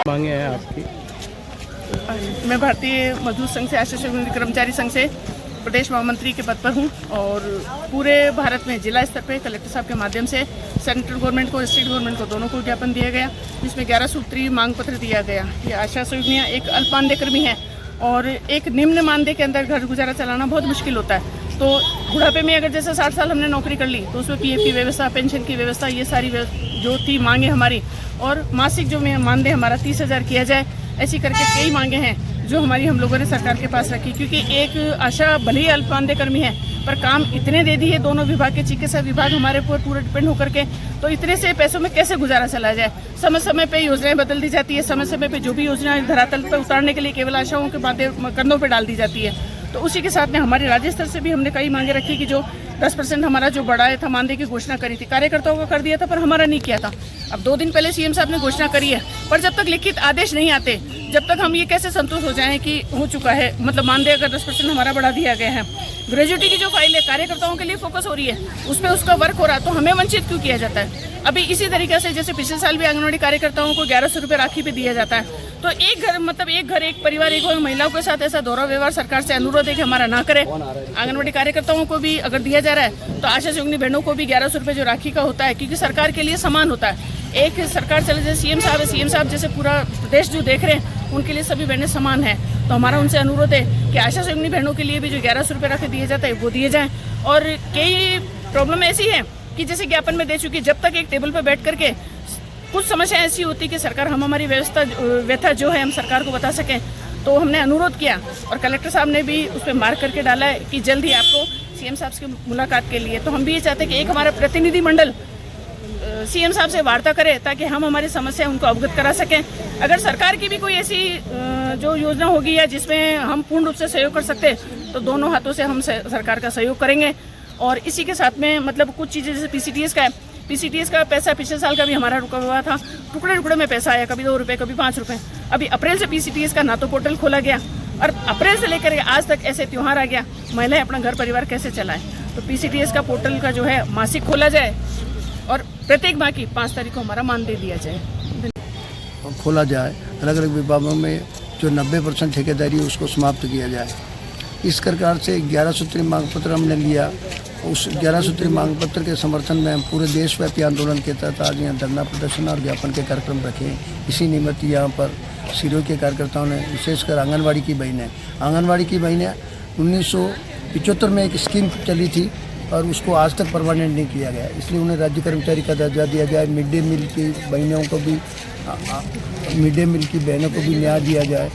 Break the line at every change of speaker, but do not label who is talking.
मांगे हैं आपकी?
मैं भारतीय मजदूर संघ से आशा सहयोगी कर्मचारी संघ से प्रदेश महामंत्री के पद पर हूं और पूरे भारत में जिला स्तर पे कलेक्टर साहब के माध्यम से सेंट्रल गवर्नमेंट को, स्टेट गवर्नमेंट को, दोनों को ज्ञापन दिया गया, जिसमें 11 सूत्रीय मांग पत्र दिया गया। ये आशा सहयोगिनियाँ एक अल्प मानदेय कर्मी है और एक निम्न मानदेय के अंदर घर गुजारा चलाना बहुत मुश्किल होता है। तो बुढ़ापे में अगर जैसे 60 साल हमने नौकरी कर ली तो उसमें पीएफ की व्यवस्था, पेंशन की व्यवस्था, ये सारी जो थी मांगे हमारी, और मासिक जो मानदेय हमारा 30,000 किया जाए, ऐसी करके कई मांगे हैं जो हम लोगों ने सरकार के पास रखी। क्योंकि एक आशा भले ही अल्प मानदेय कर्मी है पर काम इतने दे दिए दोनों विभाग के, चिकित्सा विभाग हमारे ऊपर पूरा डिपेंड होकर के, तो इतने से पैसों में कैसे गुजारा चला जाए। समय समय पे योजनाएं बदल दी जाती है, समय समय पे जो भी योजना धरातल पर उतारने के लिए केवल आशाओं के कंधों पर डाल दी जाती है। तो उसी के साथ में हमारे राज्य स्तर से भी हमने कई मांगे रखी कि जो 10% हमारा जो बढ़ाया था मानदेय की घोषणा करी थी, कार्यकर्ताओं को कर दिया था पर हमारा नहीं किया था। अब 2 दिन पहले सीएम साहब ने घोषणा करी है, पर जब तक लिखित आदेश नहीं आते, जब तक हम ये कैसे संतुष्ट हो जाएं कि हो चुका है, मतलब मानदेय अगर 10% हमारा बढ़ा दिया गया है। ग्रेजुएटी की जो फाइल है कार्यकर्ताओं के लिए फोकस हो रही है, उसमें उसका वर्क हो रहा है, तो हमें वंचित क्यों किया जाता है। अभी इसी तरीके से जैसे पिछले साल भी आंगनबाड़ी कार्यकर्ताओं को 1100 रुपये राखी पे दिया जाता है, तो एक घर एक परिवार एक महिलाओं के साथ ऐसा दोहरा व्यवहार सरकार से अनुरोध है कि हमारा ना करे। आंगनबाड़ी कार्यकर्ताओं को भी अगर दिया जा रहा है तो आशा सहयोगिनी बहनों को भी 1100 रुपये जो राखी का होता है, क्योंकि सरकार के लिए समान होता है। एक सरकार चले जैसे सीएम साहब है, सीएम साहब जैसे पूरा प्रदेश जो देख रहे हैं उनके लिए सभी बहनें समान है। तो हमारा उनसे अनुरोध है कि आशा सहयोगिनी बहनों के लिए भी जो 1100 रुपये राखी दिए जाता है वो दिए जाएँ। और कई प्रॉब्लम ऐसी है कि जैसे ज्ञापन में दे चुकी, जब तक एक टेबल पर बैठ करके कुछ समस्या ऐसी होती कि सरकार हमारी व्यथा जो है हम सरकार को बता सकें, तो हमने अनुरोध किया और कलेक्टर साहब ने भी उस पर मार्क करके डाला है कि जल्द ही आपको सीएम साहब से मुलाकात के लिए। तो हम भी ये चाहते हैं कि एक हमारा प्रतिनिधिमंडल सीएम साहब से वार्ता करे ताकि हम हमारी समस्या उनको अवगत करा सकें। अगर सरकार की भी कोई ऐसी जो योजना होगी या जिसमें हम पूर्ण रूप से सहयोग कर सकते हैं तो दोनों हाथों से हम सरकार का सहयोग करेंगे। और इसी के साथ में मतलब कुछ चीज़ें जैसे पीसीटीएस का पैसा पिछले साल का भी हमारा रुका हुआ था, टुकड़े टुकड़े में पैसा आया, कभी 2 रुपये कभी 5 रुपये। अभी अप्रैल से पीसीटीएस का ना तो पोर्टल खोला गया और अप्रैल से लेकर आज तक ऐसे त्यौहार आ गया, महिलाएं अपना घर परिवार कैसे चलाएं। तो पीसीटीएस का पोर्टल का जो है मासिक खोला जाए और प्रत्येक माह की 5 तारीख को हमारा मानदेय दिया जाए,
खोला जाए। अलग अलग विभागों में जो 90% ठेकेदारी उसको समाप्त किया जाए। इस प्रकार से 11 सूत्री मांग पत्र हमने लिया। उस 11 सूत्री मांग पत्र के समर्थन में हम पूरे देशव्यापी आंदोलन के तहत आज यहाँ धरना प्रदर्शन और ज्ञापन के कार्यक्रम रखे। इसी निमित्त यहाँ पर सिरोही के कार्यकर्ताओं ने, विशेषकर आंगनबाड़ी की बहनें 1975 में एक स्कीम चली थी और उसको आज तक परमानेंट नहीं किया गया, इसलिए उन्हें राज्य कर्मचारी का दर्जा दिया जाए। मिड डे मील की बहनों को भी, मिड डे मील की बहनों को भी न्याय दिया जाए।